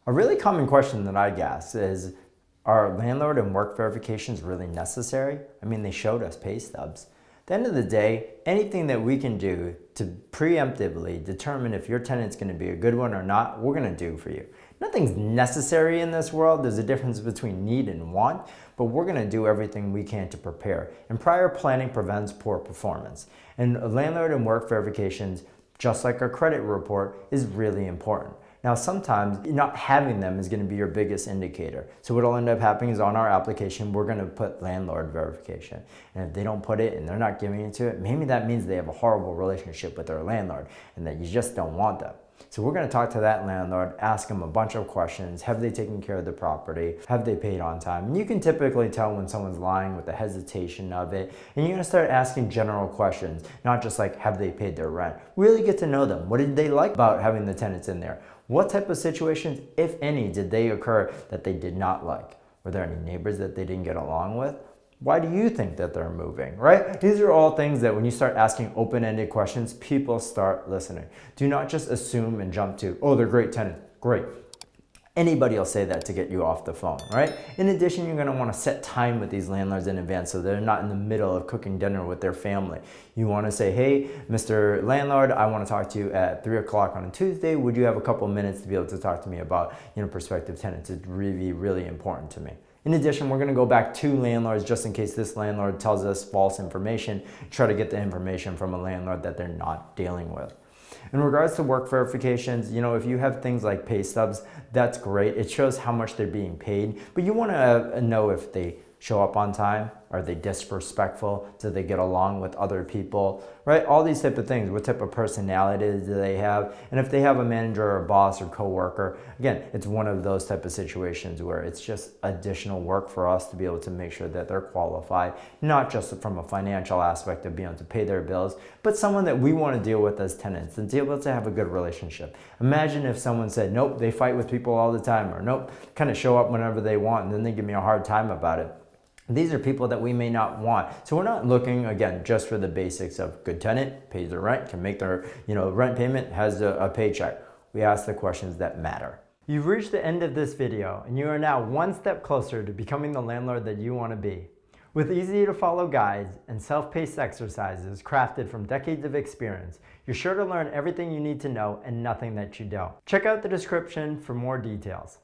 A really common question that I get is, are landlord and work verifications really necessary? I mean, they showed us pay stubs. At the end of the day, anything that we can do to preemptively determine if your tenant's going to be a good one or not, we're going to do for you. Nothing's necessary in this world. There's a difference between need and want, but we're going to do everything we can to prepare. And prior planning prevents poor performance. And landlord and work verifications, just like a credit report, is really important. Now, sometimes not having them is going to be your biggest indicator. So what will end up happening is on our application, we're going to put landlord verification. And if they don't put it and they're not giving it to it, maybe that means they have a horrible relationship with their landlord and that you just don't want them. So we're going to talk to that landlord, ask them a bunch of questions. Have they taken care of the property? Have they paid on time? And you can typically tell when someone's lying with the hesitation of it. And you're going to start asking general questions, not just like, have they paid their rent? Really get to know them. What did they like about having the tenants in there? What type of situations, if any, did they occur that they did not like? Were there any neighbors that they didn't get along with? Why do you think that they're moving, right? These are all things that when you start asking open-ended questions, people start listening. Do not just assume and jump to, oh, they're great tenants. Great. Anybody will say that to get you off the phone, right? In addition, you're going to want to set time with these landlords in advance so they're not in the middle of cooking dinner with their family. You want to say, hey, Mr. Landlord, I want to talk to you at 3 o'clock on a Tuesday. Would you have a couple minutes to be able to talk to me about, prospective tenants? It's really, really important to me. In addition, we're going to go back to landlords just in case this landlord tells us false information. Try to get the information from a landlord that they're not dealing with. In regards to work verifications, if you have things like pay stubs, that's great. It shows how much they're being paid, but you want to know if they show up on time. Are they disrespectful? Do they get along with other people? Right? All these type of things. What type of personality do they have? And if they have a manager or a boss or coworker, again, it's one of those type of situations where it's just additional work for us to be able to make sure that they're qualified, not just from a financial aspect of being able to pay their bills, but someone that we want to deal with as tenants and be able to have a good relationship. Imagine if someone said, nope, they fight with people all the time, or nope, kind of show up whenever they want and then they give me a hard time about it. These are people that we may not want. So we're not looking, again, just for the basics of good tenant, pays their rent, can make their rent payment, has a paycheck. We ask the questions that matter. You've reached the end of this video and you are now one step closer to becoming the landlord that you want to be. With easy to follow guides and self-paced exercises crafted from decades of experience, you're sure to learn everything you need to know and nothing that you don't. Check out the description for more details.